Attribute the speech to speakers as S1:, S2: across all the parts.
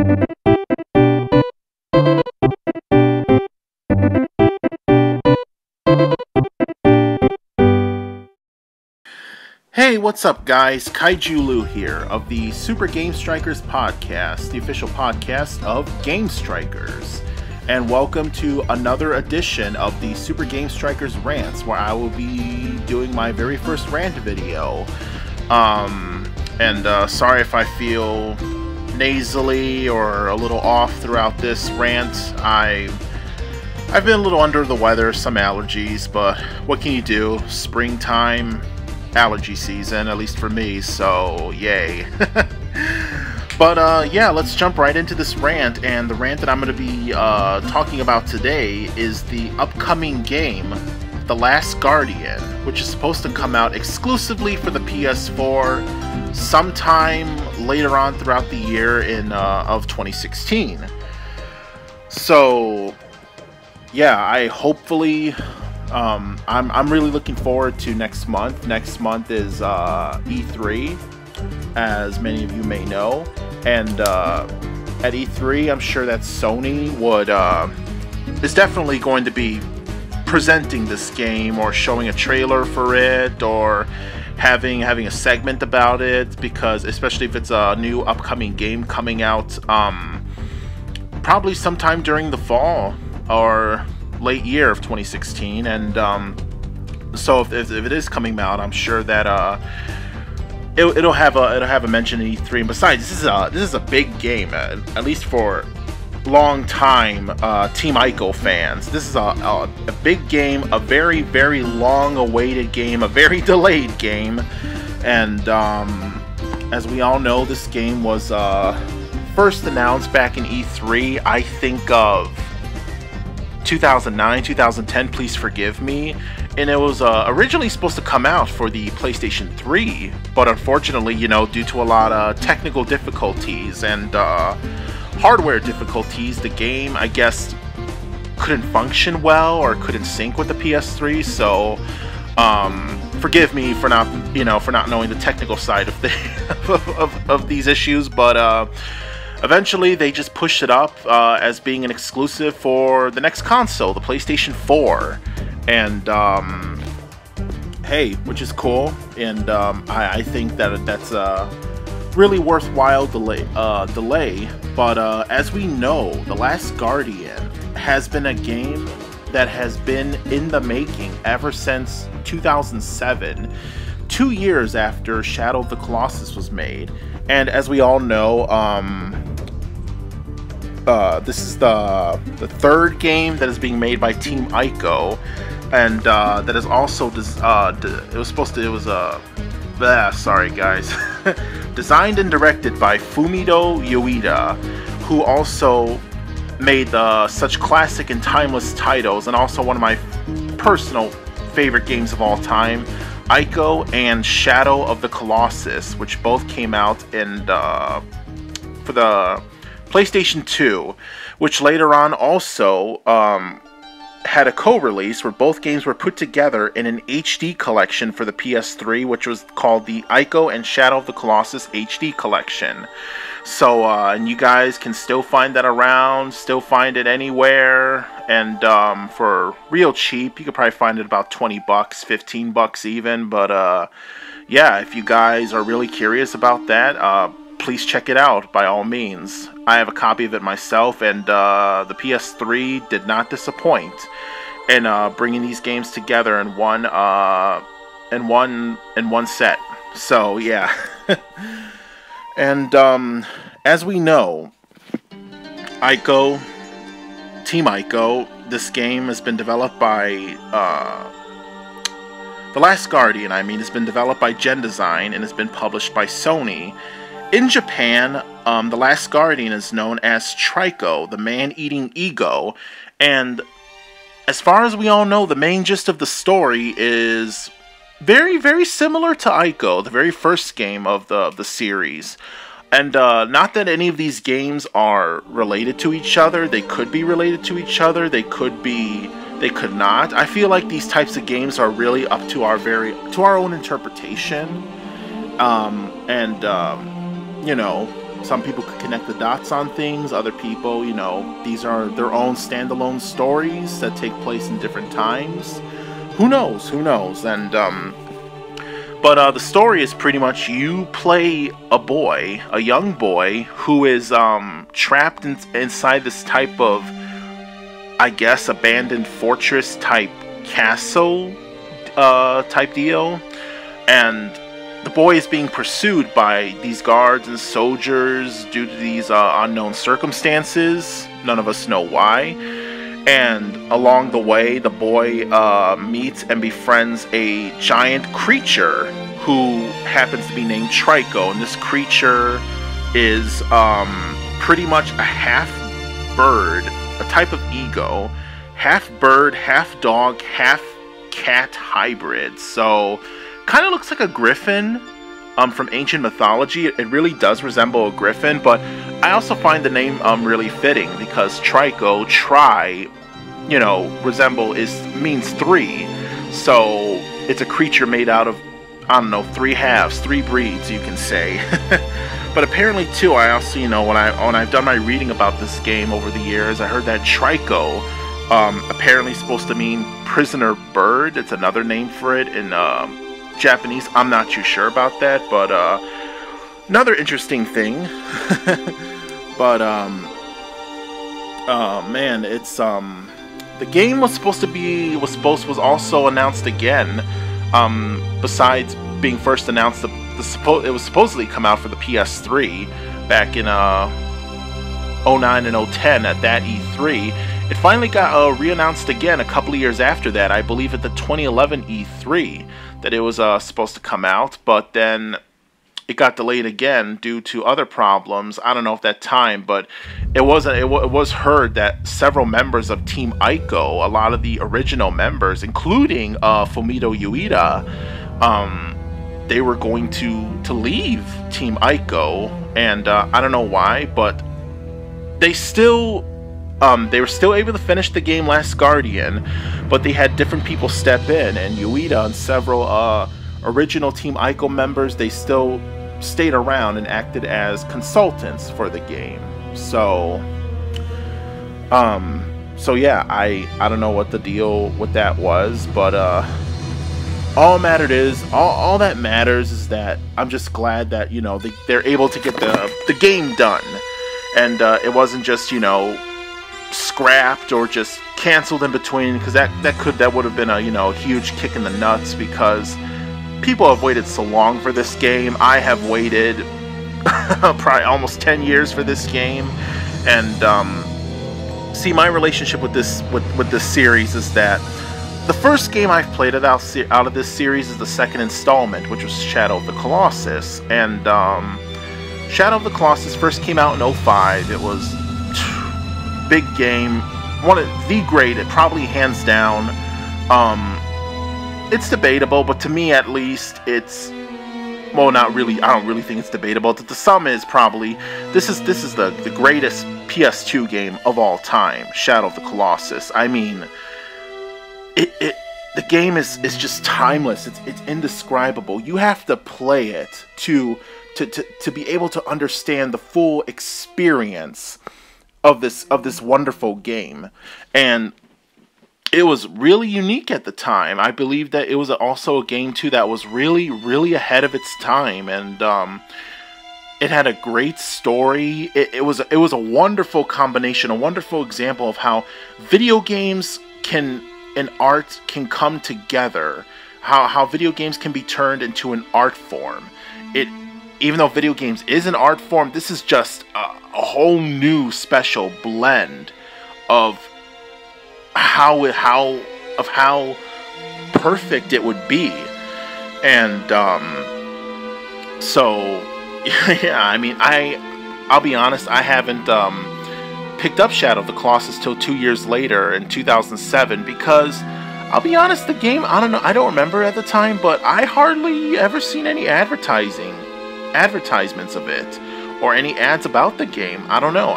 S1: Hey, what's up guys? KaijuLou here of the Super Game Strikers podcast, the official podcast of Game Strikers. And welcome to another edition of the Super Game Strikers Rants, where I will be doing my very first rant video. Sorry if I feel nasally or a little off throughout this rant. I've been a little under the weather, some allergies, but what can you do? Springtime allergy season, at least for me, so yay. But yeah, let's jump right into this rant, and the rant that I'm going to be talking about today is the upcoming game, The Last Guardian, which is supposed to come out exclusively for the PS4 sometime later on throughout the year of 2016. So yeah, I'm really looking forward to next month. Next month is E3, as many of you may know, and at E3, I'm sure that Sony is definitely going to be presenting this game or showing a trailer for it or having a segment about it, because especially if it's a new upcoming game coming out, probably sometime during the fall or late year of 2016, and so if it is coming out, I'm sure that it'll have a mention in E3. And besides, this is a big game, at least for long time Team Ico fans. This is a big game, a very, very long awaited game, a very delayed game, and as we all know, this game was first announced back in E3, I think of 2009, 2010, please forgive me, and it was originally supposed to come out for the PlayStation 3, but unfortunately, due to a lot of technical difficulties and hardware difficulties, the game, I guess, couldn't function well or couldn't sync with the PS3, so forgive me for not knowing the technical side of these issues, but eventually, they just pushed it up as being an exclusive for the next console, the PlayStation 4, and hey, which is cool, and I think that's a really worthwhile delay. But as we know, The Last Guardian has been a game that has been in the making ever since 2007, 2 years after Shadow of the Colossus was made. And as we all know, this is the third game that is being made by Team Ico, and that is also sorry guys, designed and directed by Fumito Ueda, who also made such classic and timeless titles, and also one of my personal favorite games of all time, Ico and Shadow of the Colossus, which both came out for the PlayStation 2, which later on also had a co-release where both games were put together in an HD collection for the PS3, which was called the Ico and Shadow of the Colossus HD Collection. So, and you guys can still find that around, still find it anywhere, and for real cheap, you could probably find it about 20 bucks, 15 bucks even, but yeah, if you guys are really curious about that, please check it out by all means. I have a copy of it myself, and the PS3 did not disappoint in bringing these games together in one set. So yeah. And as we know, Team Ico, this game has been developed by The Last Guardian, has been developed by Gen Design and has been published by Sony. In Japan, The Last Guardian is known as Trico, the man-eating ego, and as far as we all know, the main gist of the story is very, very similar to Ico, the very first game of the series. And not that any of these games are related to each other. They could be related to each other. They could not. I feel like these types of games are really up to our own interpretation. some people could connect the dots on things. Other people, you know, these are their own standalone stories that take place in different times. Who knows? Who knows? And but the story is pretty much you play a boy, a young boy, who is trapped inside this type of, I guess, abandoned fortress type castle type deal, and the boy is being pursued by these guards and soldiers due to these unknown circumstances. None of us know why. And along the way, the boy meets and befriends a giant creature who happens to be named Trico. And this creature is pretty much a half bird, a type of ego, half bird, half dog, half cat hybrid. So kind of looks like a griffin from ancient mythology. It really does resemble a griffin, but I also find the name really fitting because Trico, tri, you know, resemble means three. So it's a creature made out of, I don't know, three halves, three breeds, you can say. But apparently too, I also, you know, when I've done my reading about this game over the years, I heard that Trico apparently supposed to mean prisoner bird. It's another name for it in Japanese. I'm not too sure about that, but another interesting thing. But man, it's the game was also announced again. Besides being first announced, it was supposedly come out for the PS3 back in 09 and 010 at that E3. It finally got re-announced again a couple of years after that, I believe at the 2011 E3, that it was supposed to come out, but then it got delayed again due to other problems. I don't know if that time, but it was heard that several members of Team Ico, a lot of the original members, including Fumito Ueda, they were going to leave Team Ico, and I don't know why, but they were still able to finish the game Last Guardian, but they had different people step in, and Ueda and several original Team Ico members, they still stayed around and acted as consultants for the game. So yeah, I don't know what the deal with that was, but all that matters is that I'm just glad that, you know, they're able to get the game done, and it wasn't just, you know, scrapped or just canceled in between, because that would have been a, you know, huge kick in the nuts, because people have waited so long for this game. I have waited probably almost 10 years for this game, and see, my relationship with this series is that the first game I've played out of this series is the second installment, which was Shadow of the Colossus. And Shadow of the Colossus first came out in 2005. It was big game, one of the great, probably hands down. It's debatable, but to me at least, it's, well, not really. I don't really think it's debatable. To some is probably this is the greatest PS2 game of all time, Shadow of the Colossus. I mean, the game is just timeless. It's indescribable. You have to play it to be able to understand the full experience of this wonderful game. And it was really unique at the time. I believe that it was also a game too that was really, really ahead of its time, and it had a great story. It was a wonderful combination, a wonderful example of how video games and art can come together. How video games can be turned into an art form. Even though video games is an art form, this is just a whole new special blend of how perfect it would be. And so yeah, I mean, I'll be honest, I haven't picked up Shadow of the Colossus till 2 years later in 2007, because I'll be honest, the game, I don't know, I don't remember at the time, but I hardly ever seen any advertisements of it or any ads about the game. I don't know.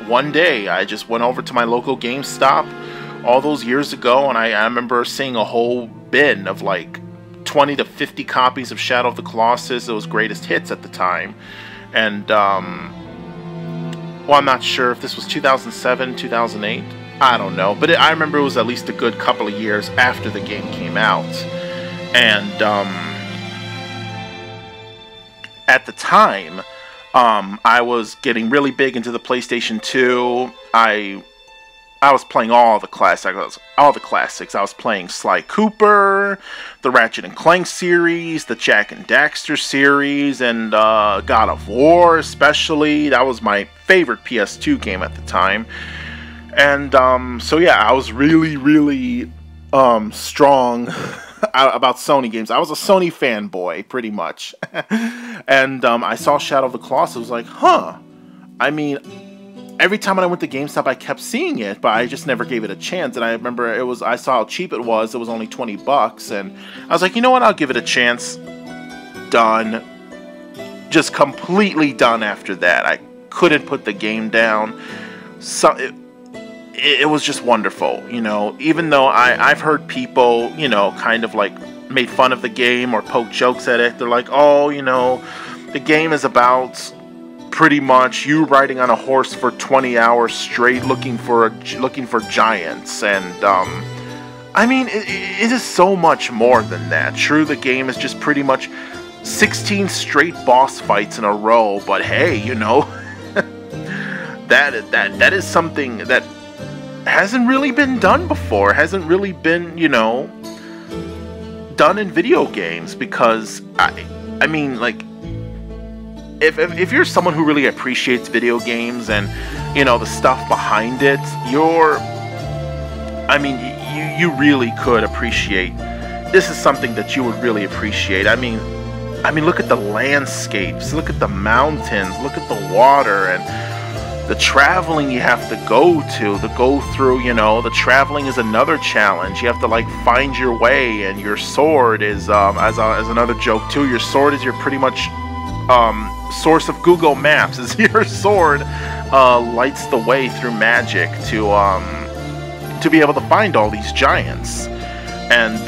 S1: One day I just went over to my local GameStop all those years ago, and I remember seeing a whole bin of like 20 to 50 copies of Shadow of the Colossus. It was greatest hits at the time. And well, I'm not sure if this was 2007, 2008. I don't know, but I remember it was at least a good couple of years after the game came out. And at the time, I was getting really big into the PlayStation 2. I was playing all the classics. I was playing Sly Cooper, the Ratchet and Clank series, the Jak and Daxter series, and God of War especially. That was my favorite PS2 game at the time. And so yeah, I was really, really strong about Sony games. I was a Sony fanboy, pretty much. And I saw Shadow of the Colossus. I was like, huh. I mean, every time I went to GameStop, I kept seeing it, but I just never gave it a chance. And I remember I saw how cheap it was. It was only $20, and I was like, you know what? I'll give it a chance. Done. Just completely done after that. I couldn't put the game down. So it was just wonderful, you know. Even though I've heard people, you know, kind of like made fun of the game or poke jokes at it. They're like, oh, you know, the game is about pretty much you riding on a horse for 20 hours straight looking for giants. And I mean, it is so much more than that. True, the game is just pretty much 16 straight boss fights in a row, but hey, you know, that is something that hasn't really been done before. Hasn't really been, you know, done in video games. Because I mean, like, if you're someone who really appreciates video games and, you know, the stuff behind it, I mean, you really could appreciate. This is something that you would really appreciate. I mean, look at the landscapes, look at the mountains, look at the water, and the traveling you have to go through, you know. The traveling is another challenge. You have to, like, find your way, and your sword is, as another joke too, your sword is your pretty much source of Google Maps. Is your sword lights the way through magic to be able to find all these giants. And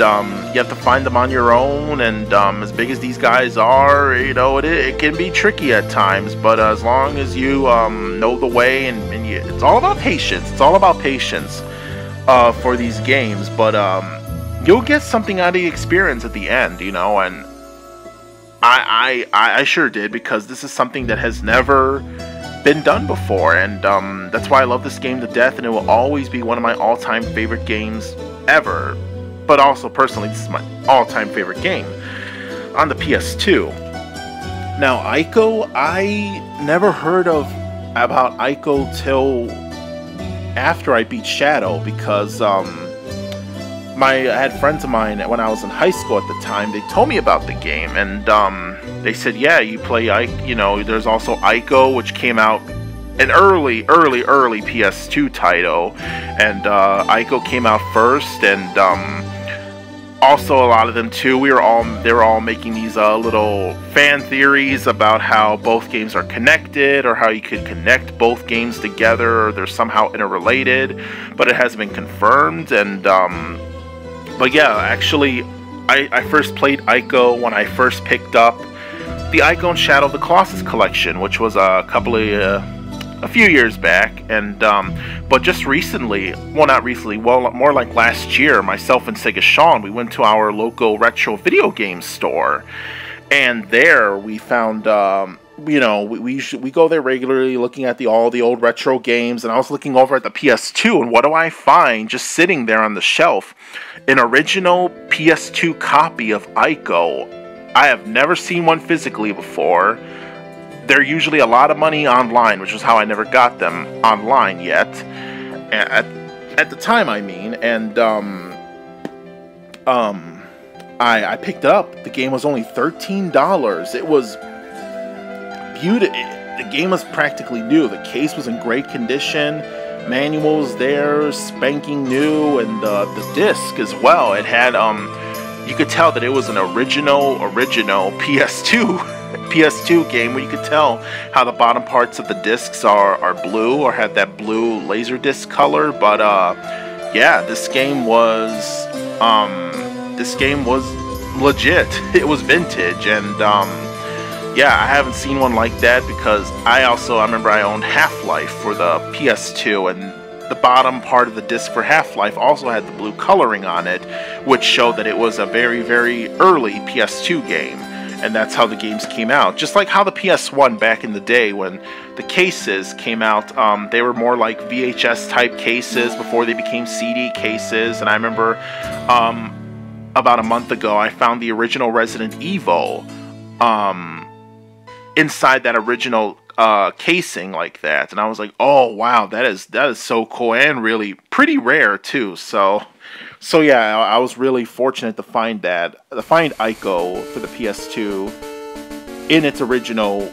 S1: you have to find them on your own, and as big as these guys are, you know, it can be tricky at times, but as long as you know the way, and it's all about patience. It's all about patience for these games, but you'll get something out of the experience at the end, you know. And I sure did, because this is something that has never been done before, and that's why I love this game to death, and it will always be one of my all-time favorite games ever. But also, personally, this is my all-time favorite game on the PS2. Now, Ico, I never heard about Ico till after I beat Shadow, because I had friends of mine when I was in high school at the time. They told me about the game, and they said, yeah, you play Ico, you know, there's also Ico, which came out an early PS2 title, and Ico came out first, and also a lot of them too, they were all making these little fan theories about how both games are connected, or how you could connect both games together, or they're somehow interrelated, but it hasn't been confirmed. And but yeah, actually, I first played Ico when I first picked up the Ico and Shadow of the Colossus collection, which was a few years back. And but just recently, well, not recently, well, more like last year, myself and Sega Sean, we went to our local retro video game store, and there we found, you know, we go there regularly, looking at all the old retro games, and I was looking over at the PS2, and what do I find just sitting there on the shelf? An original PS2 copy of Ico. I have never seen one physically before. They're usually a lot of money online, which is how I never got them online yet. At the time, I mean. And I picked it up. The game was only $13. It was beautiful. The game was practically new. The case was in great condition. Manual was there, spanking new, and the disc as well. It had you could tell that it was an original PS2 game, where you could tell how the bottom parts of the discs are blue, or had that blue laser disc color. But yeah, this game was legit. It was vintage, and yeah, I haven't seen one like that because I remember I owned Half-Life for the PS2, and the bottom part of the disc for Half-Life also had the blue coloring on it, which showed that it was a very, very early PS2 game. And that's how the games came out. Just like how the PS1 back in the day, when the cases came out, they were more like VHS type cases before they became CD cases. And I remember about a month ago, I found the original Resident Evil inside that original casing like that. And I was like, oh wow, that is so cool, and really pretty rare too. So yeah, I was really fortunate to find Ico for the PS2 in its original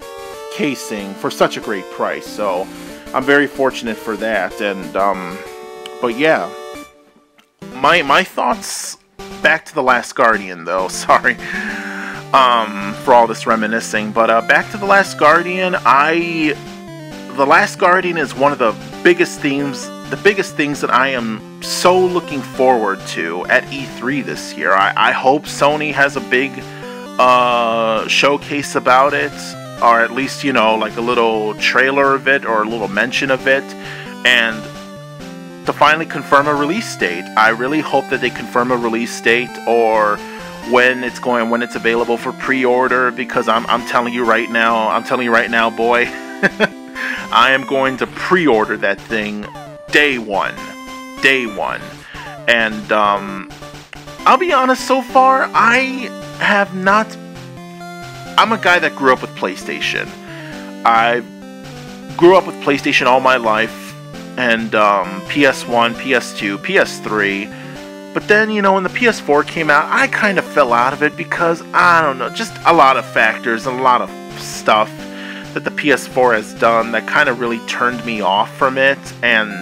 S1: casing for such a great price. So I'm very fortunate for that. And but yeah, my thoughts back to The Last Guardian though. Sorry for all this reminiscing, but back to The Last Guardian. The Last Guardian is one of the biggest things that I am so looking forward to at E3 this year. I hope Sony has a big showcase about it, or at least, you know, like a little trailer of it or a little mention of it, and to finally confirm a release date. I really hope that they confirm a release date, or when it's available for pre-order, because I'm telling you right now, boy, I am going to pre-order that thing day one. And I'll be honest, so far I'm a guy that grew up with PlayStation. I grew up with PlayStation all my life, and PS1, PS2, PS3. But then, you know, when the PS4 came out, I kind of fell out of it because, I don't know, just a lot of factors, a lot of stuff that the PS4 has done that kind of really turned me off from it. And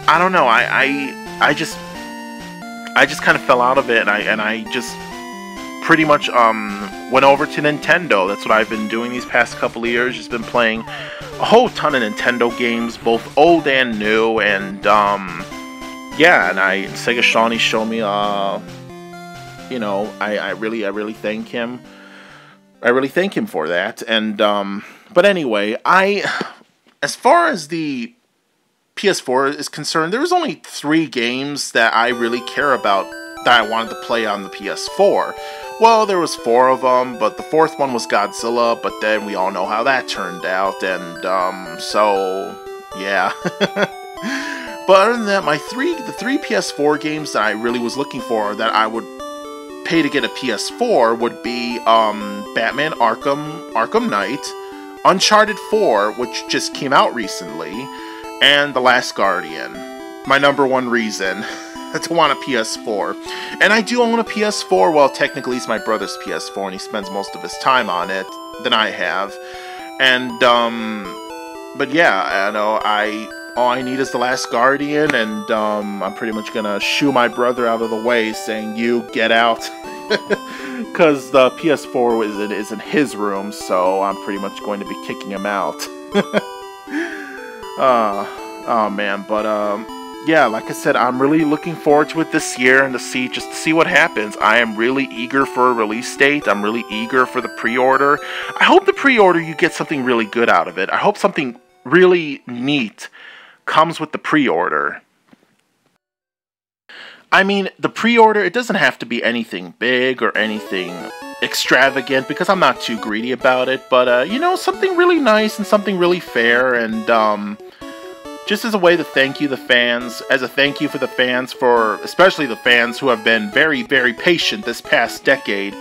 S1: I don't know, I just kind of fell out of it, and I just pretty much went over to Nintendo. That's what I've been doing these past couple of years. Just been playing a whole ton of Nintendo games, both old and new. And yeah, and Sega Shawnee showed me, you know, I really thank him. I really thank him for that. And but anyway, as far as the PS4 is concerned, there was only 3 games that I really care about that I wanted to play on the PS4. Well, there was 4 of them, but the 4th one was Godzilla, but then we all know how that turned out, and so yeah. But other than that, the 3 PS4 games that I really was looking for that I would pay to get a PS4 would be Batman Arkham Knight, Uncharted 4, which just came out recently, and The Last Guardian. My number one reason to want a PS4. And I do own a PS4. Well, technically it's my brother's PS4, and he spends most of his time on it than I have. And but yeah, you know, all I need is The Last Guardian, and I'm pretty much gonna shoo my brother out of the way, saying, "You get out," because the PS4 is in his room, so I'm pretty much going to be kicking him out. Oh man, but yeah, like I said, I'm really looking forward to it this year, and to see what happens. I am really eager for a release date. I'm really eager for the pre-order. I hope the pre-order, you get something really good out of it. I hope something really neat comes with the pre-order. I mean, the pre-order, it doesn't have to be anything big or anything extravagant, because I'm not too greedy about it, but you know, something really nice and something really fair, and just as a way to thank you, the fans, as a thank you for the fans, especially the fans who have been very, very patient this past decade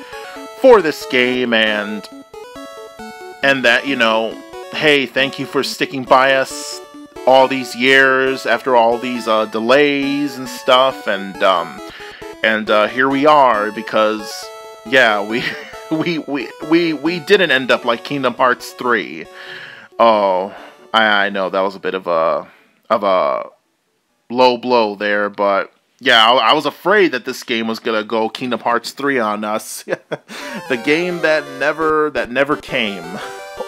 S1: for this game, and that, you know, hey, thank you for sticking by us all these years after all these delays and stuff, and here we are, because yeah, we didn't end up like Kingdom Hearts 3. Oh, I know that was a bit of a low blow there, but yeah, I was afraid that this game was gonna go Kingdom Hearts 3 on us. The game that never came,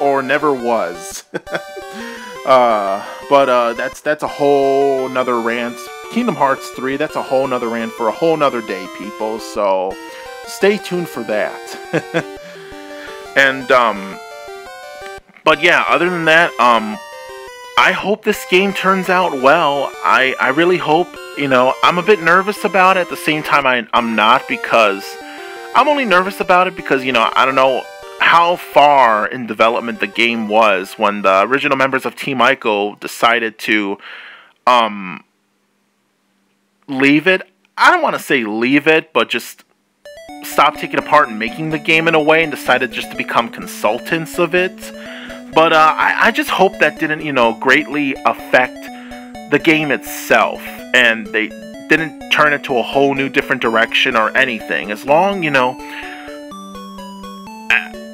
S1: or never was. But that's a whole nother rant. Kingdom Hearts 3, that's a whole nother rant for a whole nother day, people, so stay tuned for that. And but yeah, other than that, I hope this game turns out well. I really hope, you know, I'm a bit nervous about it. At the same time, I'm not, because I'm only nervous about it because, you know, I don't know how far in development the game was when the original members of Team Ico decided to leave it. I don't want to say leave it, but just stop taking apart and making the game in a way, and decided just to become consultants of it. But I just hope that didn't, you know, greatly affect the game itself, and they didn't turn it to a whole new different direction or anything. As long, you know,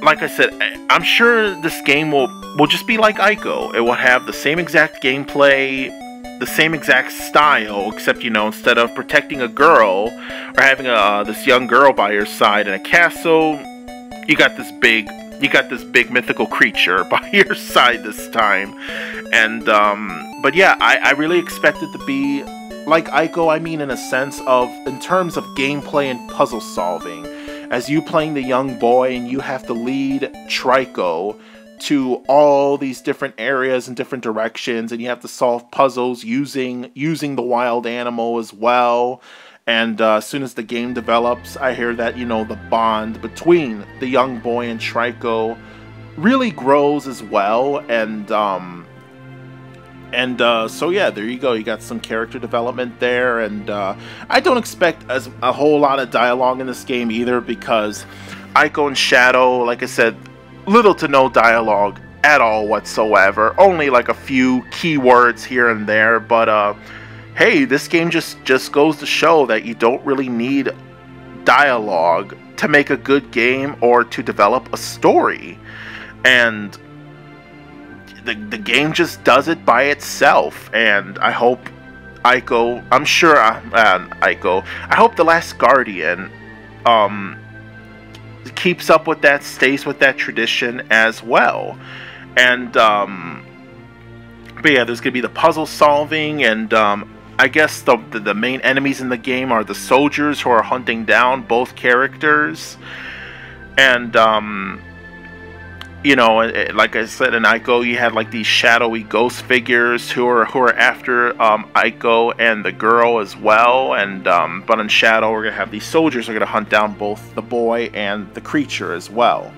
S1: like I said, I'm sure this game will just be like Ico. It will have the same exact gameplay, the same exact style, except, you know, instead of protecting a girl or having this young girl by your side in a castle, you got this big mythical creature by your side this time. And but yeah, I really expect it to be like Ico. I mean, in a sense of, in terms of gameplay and puzzle solving, as you playing the young boy and you have to lead Trico to all these different areas and different directions, and you have to solve puzzles using the wild animal as well. And as soon as the game develops, I hear that, you know, the bond between the young boy and Trico really grows as well. And so yeah, there you go. You got some character development there, and I don't expect a whole lot of dialogue in this game either, because Ico and Shadow, like I said, little to no dialogue at all whatsoever. Only like a few keywords here and there, but hey, this game just goes to show that you don't really need dialogue to make a good game or to develop a story. And the game just does it by itself. And I hope Ico, I'm sure Ico, I hope The Last Guardian keeps up with that, stays with that tradition as well. And but yeah, there's gonna be the puzzle solving, and I guess the main enemies in the game are the soldiers who are hunting down both characters. And you know, like I said, in Ico, you had like these shadowy ghost figures who are after Ico and the girl as well. And but in Shadow, we're gonna have these soldiers who are gonna hunt down both the boy and the creature as well.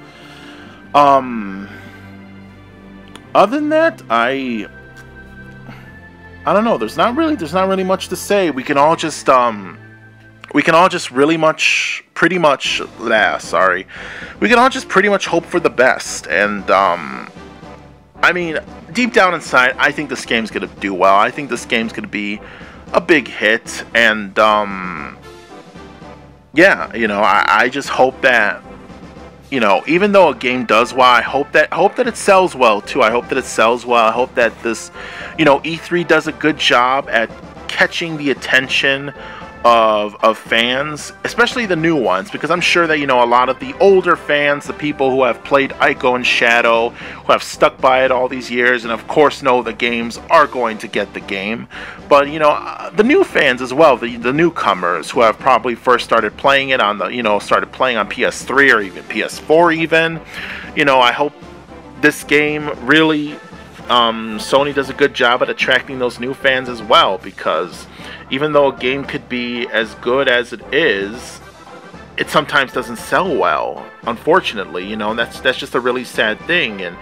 S1: Other than that, I don't know. There's not really much to say. We can all just pretty much hope for the best. And I mean, deep down inside, I think this game's gonna do well. I think this game's gonna be a big hit. And yeah, you know, I just hope that, you know, even though a game does well, I hope that it sells well too. I hope that it sells well. I hope that this, you know, E3 does a good job at catching the attention of fans, especially the new ones, because I'm sure that, you know, a lot of the older fans, the people who have played Ico and Shadow, who have stuck by it all these years, and of course know the games, are going to get the game. But, you know, the new fans as well, the newcomers who have probably first started playing it on the, you know, started playing on PS3 or even PS4 even, you know, I hope this game really, Sony does a good job at attracting those new fans as well, because even though a game could be as good as it is, it sometimes doesn't sell well, unfortunately, you know, and that's just a really sad thing. And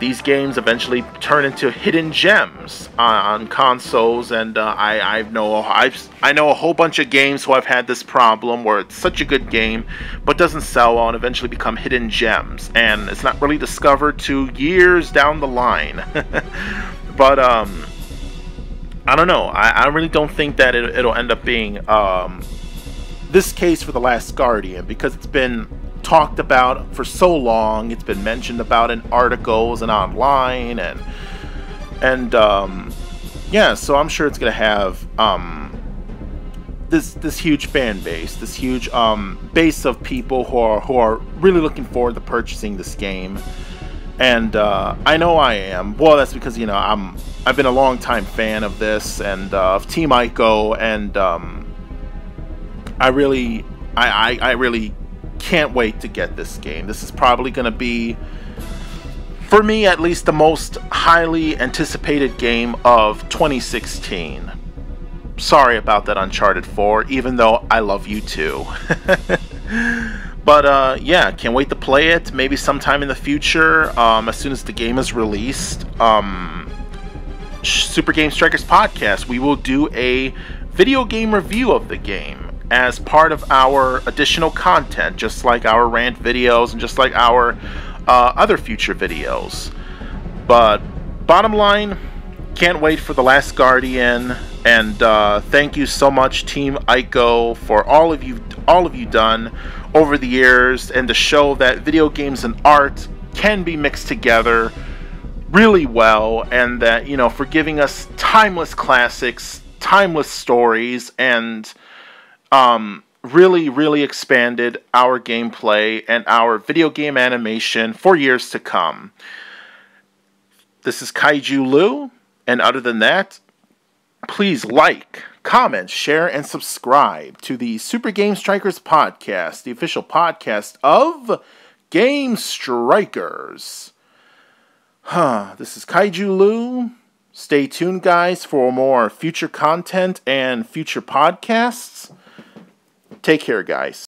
S1: these games eventually turn into hidden gems on consoles, and I know a whole bunch of games who have had this problem where it's such a good game but doesn't sell well and eventually become hidden gems, and it's not really discovered to years down the line. But I don't know. I really don't think that it'll end up being this case for The Last Guardian, because it's been talked about for so long. It's been mentioned about in articles and online, and yeah. So I'm sure it's gonna have this huge fan base, this huge base of people who are really looking forward to purchasing this game. And I know I am. Well, that's because, you know, I've been a long-time fan of this and of Team Ico, and I really can't wait to get this game. This is probably going to be, for me at least, the most highly anticipated game of 2016. Sorry about that, Uncharted 4, even though I love you too. But yeah, can't wait to play it. Maybe sometime in the future, as soon as the game is released. Super Game Strikers Podcast, we will do a video game review of the game as part of our additional content, just like our rant videos and just like our other future videos. But bottom line, can't wait for The Last Guardian, and thank you so much, Team Ico, for all of you done over the years, and to show that video games and art can be mixed together really well, and that, you know, for giving us timeless classics, timeless stories, and really expanded our gameplay and our video game animation for years to come. This is KaijuLou, and other than that, please like, comment, share, and subscribe to the Super Game Strikers Podcast, the official podcast of Game Strikers. This is KaijuLou. Stay tuned, guys, for more future content and future podcasts. Take care, guys.